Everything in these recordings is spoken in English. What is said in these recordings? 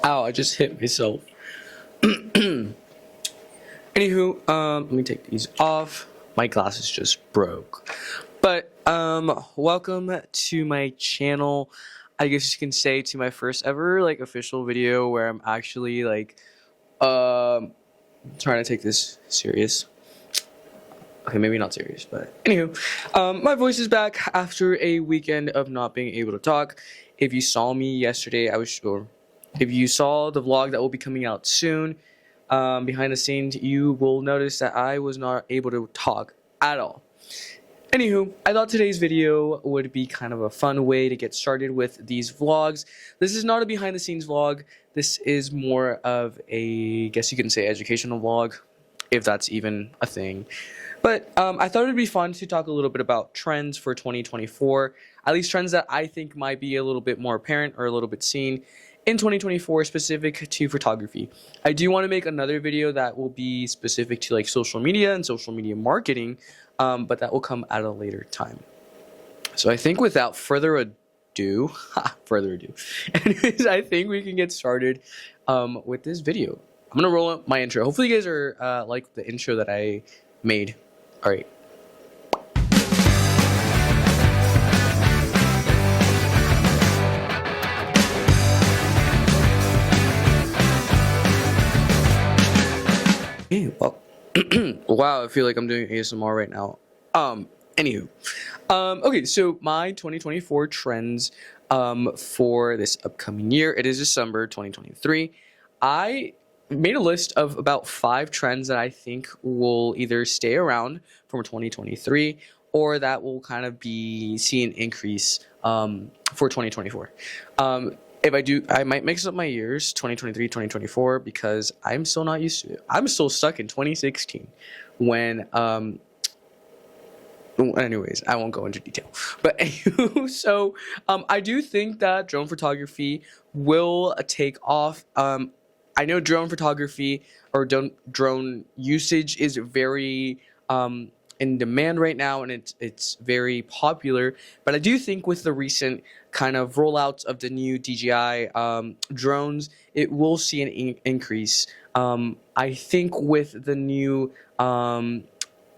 Ow, I just hit myself. Anywho, let me take these off. My glasses just broke. But, welcome to my channel. I guess you can say to my first ever, official video where I'm actually, trying to take this serious. Okay, maybe not serious, but anywho, my voice is back after a weekend of not being able to talk. If you saw me yesterday, if you saw the vlog that will be coming out soon, behind the scenes, you will notice that I was not able to talk at all. Anywho, I thought today's video would be kind of a fun way to get started with these vlogs. This is not a behind the scenes vlog. This is more of a, guess you can say, educational vlog, if that's even a thing. But I thought it would be fun to talk a little bit about trends for 2024, at least trends that I think might be a little bit more apparent or a little bit seen in 2024 specific to photography. I do want to make another video that will be specific to social media and social media marketing, but that will come at a later time. So I think without further ado, anyways, I think we can get started with this video. I'm gonna roll up my intro. Hopefully you guys are like the intro that I made. All right. Okay, well, wow, I feel like I'm doing ASMR right now. Anywho, okay, so my 2024 trends for this upcoming year, it is December 2023. I made a list of about 5 trends that I think will either stay around from 2023 or that will kind of see an increase for 2024. If I do, I might mix up my years, 2023, 2024, because I'm still not used to it. I'm still stuck in 2016 when, anyways, I won't go into detail. But anywho, so I do think that drone photography will take off. I know drone photography or drone usage is very in demand right now, and it's very popular. But I do think with the recent kind of rollouts of the new DJI drones, it will see an increase. I think with the new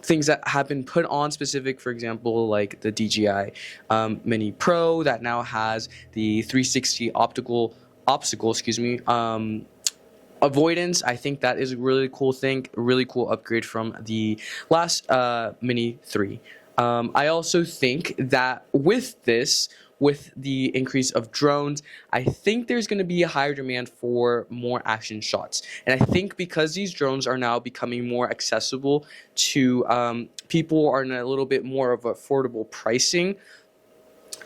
things that have been put on specific, for example, like the DJI Mini Pro that now has the 360 obstacle, avoidance. I think that is a really cool thing, a really cool upgrade from the last Mini 3. I also think that with the increase of drones, I think there's going to be a higher demand for more action shots. And I think because these drones are now becoming more accessible to people are in a little bit more of affordable pricing,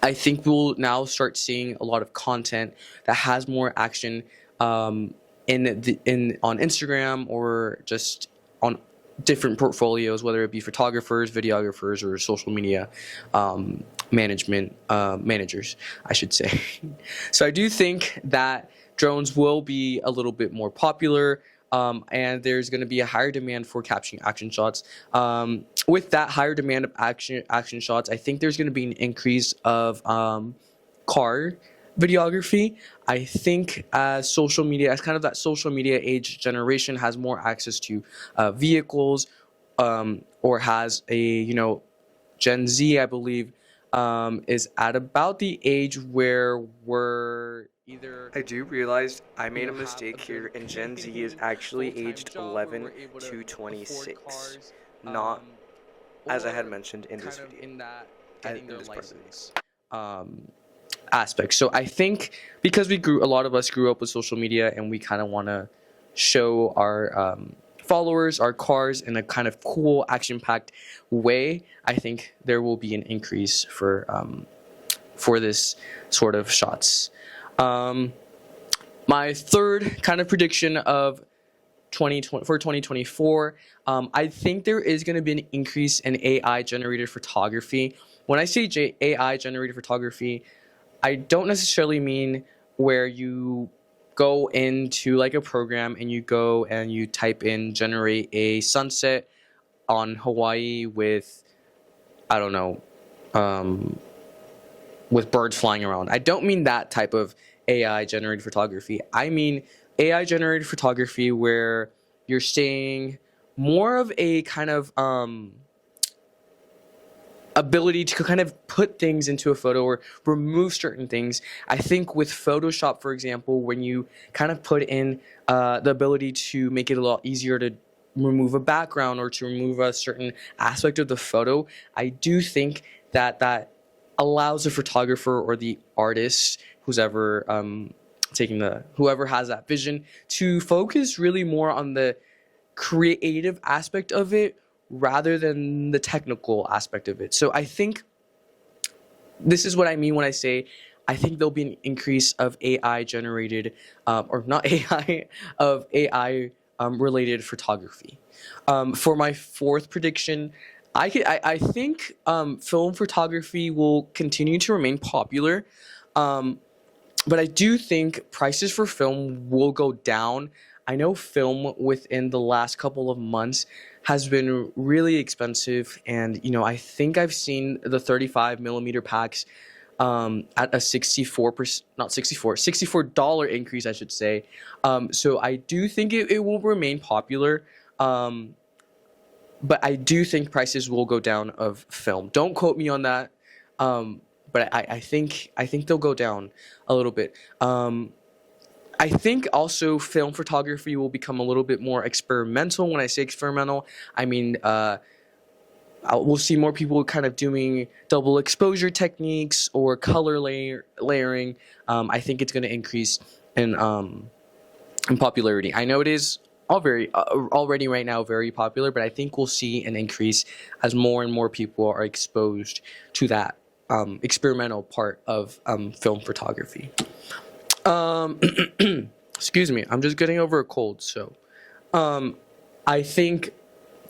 I think we'll now start seeing a lot of content that has more action on Instagram or just on different portfolios, whether it be photographers, videographers, or social media managers, I should say. So I do think that drones will be a little bit more popular, and there's going to be a higher demand for capturing action shots. With that higher demand of action shots, I think there's going to be an increase of car videography. I think as social media, as kind of that social media age generation has more access to vehicles, or has a, Gen Z, I believe, is at about the age where we're either... I do realize I made a mistake here, and Gen Z is actually aged 11 to 26, not as I had mentioned in this video, in this part of this aspect. So I think because a lot of us grew up with social media, and we kind of want to show our followers our cars in a kind of cool, action-packed way, I think there will be an increase for this sort of shots. My third kind of prediction of 2024, I think there is going to be an increase in AI generated photography. When I say AI generated photography, I don't necessarily mean where you go into a program and you go and you type in generate a sunset on Hawaii with, I don't know, with birds flying around. I don't mean that type of AI generated photography. I mean AI generated photography where you're saying more of a kind of ability to kind of put things into a photo or remove certain things. I think with Photoshop, for example, when you kind of put in the ability to make it a lot easier to remove a background or to remove a certain aspect of the photo, I do think that that allows the photographer or the artist, who's ever whoever has that vision, to focus really more on the creative aspect of it rather than the technical aspect of it. So I think this is what I mean when I say I think there'll be an increase of AI generated, or not AI, of AI related photography. For my fourth prediction, I think film photography will continue to remain popular, but I do think prices for film will go down. I know film within the last couple of months has been really expensive, and I think I've seen the 35 millimeter packs at a 64%, not 64, $64 increase, I should say. So I do think it will remain popular, but I do think prices will go down of film. Don't quote me on that, but I think they'll go down a little bit. I think also film photography will become a little bit more experimental. When I say experimental, I mean we'll see more people kind of doing double exposure techniques or color layering. I think it's going to increase in popularity. I know it is already right now very popular, but I think we'll see an increase as more and more people are exposed to that experimental part of film photography. Excuse me, I'm just getting over a cold, so I think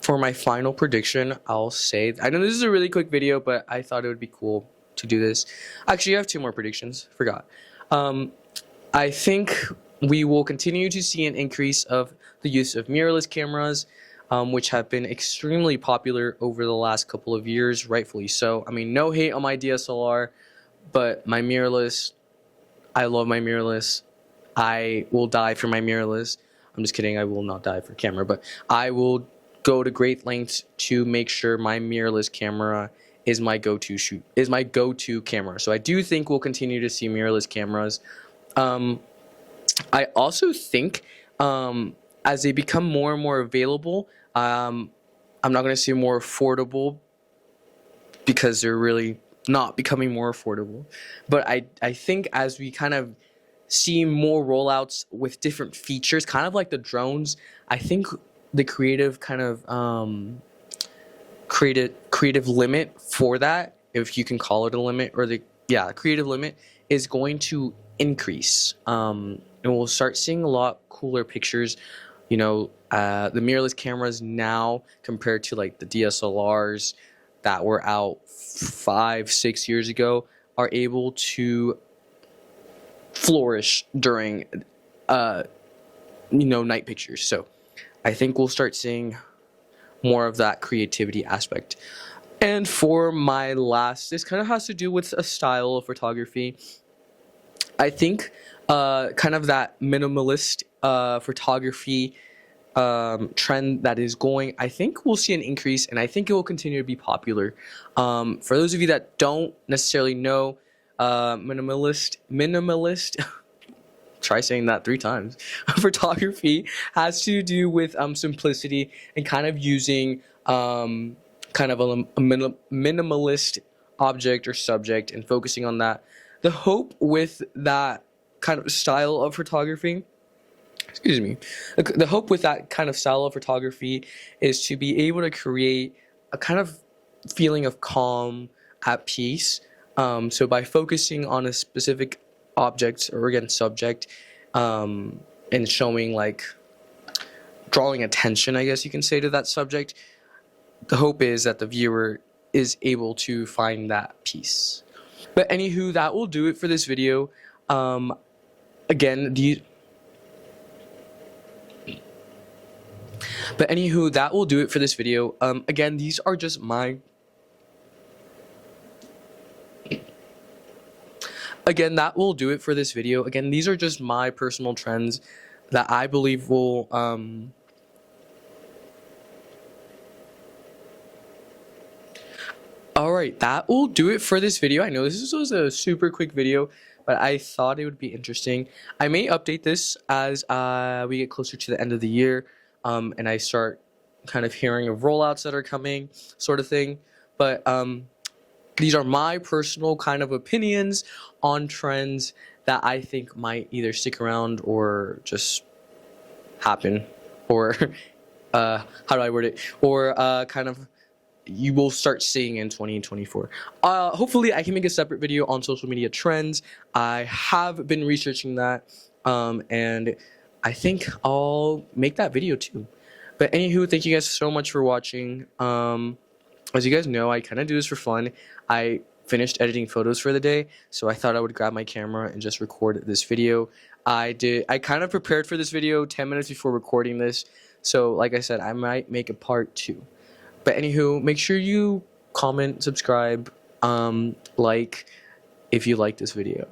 for my final prediction, I'll say, I know this is a really quick video, but I thought it would be cool to do this. Actually, I have two more predictions, forgot. I think we will continue to see an increase of the use of mirrorless cameras, which have been extremely popular over the last couple of years, rightfully so. I mean, no hate on my DSLR, but my mirrorless, I love my mirrorless. I will die for my mirrorless. I'm just kidding, I will not die for camera, but I will go to great lengths to make sure my mirrorless camera is my go-to camera. So I do think we'll continue to see mirrorless cameras. I also think as they become more and more available, I'm not going to say more affordable because they're really not becoming more affordable. But I think as we kind of see more rollouts with different features, kind of like the drones, I think the creative kind of creative limit for that, if you can call it a limit, or the creative limit is going to increase. And we'll start seeing a lot cooler pictures. The mirrorless cameras now compared to like the DSLRs that were out 5-6 years ago are able to flourish during night pictures. So I think we'll start seeing more of that creativity aspect. And for my last, this kind of has to do with a style of photography. I think kind of that minimalist photography trend that is going, I think we'll see an increase, and I think it will continue to be popular. For those of you that don't necessarily know, minimalist try saying that 3 times. Photography has to do with simplicity and kind of using kind of a minimalist object or subject and focusing on that. The hope with that kind of style of photography, the hope with that kind of style of photography is to be able to create a kind of feeling of calm, at peace. So by focusing on a specific object, or again subject, and showing, like, drawing attention, I guess you can say, to that subject, the hope is that the viewer is able to find that peace. But anywho, that will do it for this video. Again, again, these are just my again, that will do it for this video. Again, these are just my personal trends that I believe will Alright, that will do it for this video. I know this was a super quick video, but I thought it would be interesting. I may update this as we get closer to the end of the year, and I start kind of hearing of rollouts that are coming, sort of thing. But these are my personal kind of opinions on trends that I think might either stick around or just happen, or how do I word it, or kind of you will start seeing in 2024. Hopefully I can make a separate video on social media trends. I have been researching that, and I think I'll make that video too. But anywho, thank you guys so much for watching. As you guys know, I kind of do this for fun. I finished editing photos for the day, so I thought I would grab my camera and just record this video. I kind of prepared for this video 10 minutes before recording this, so like I said, I might make a part 2. But anywho, make sure you comment, subscribe, like if you like this video.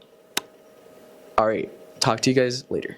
Alright, talk to you guys later.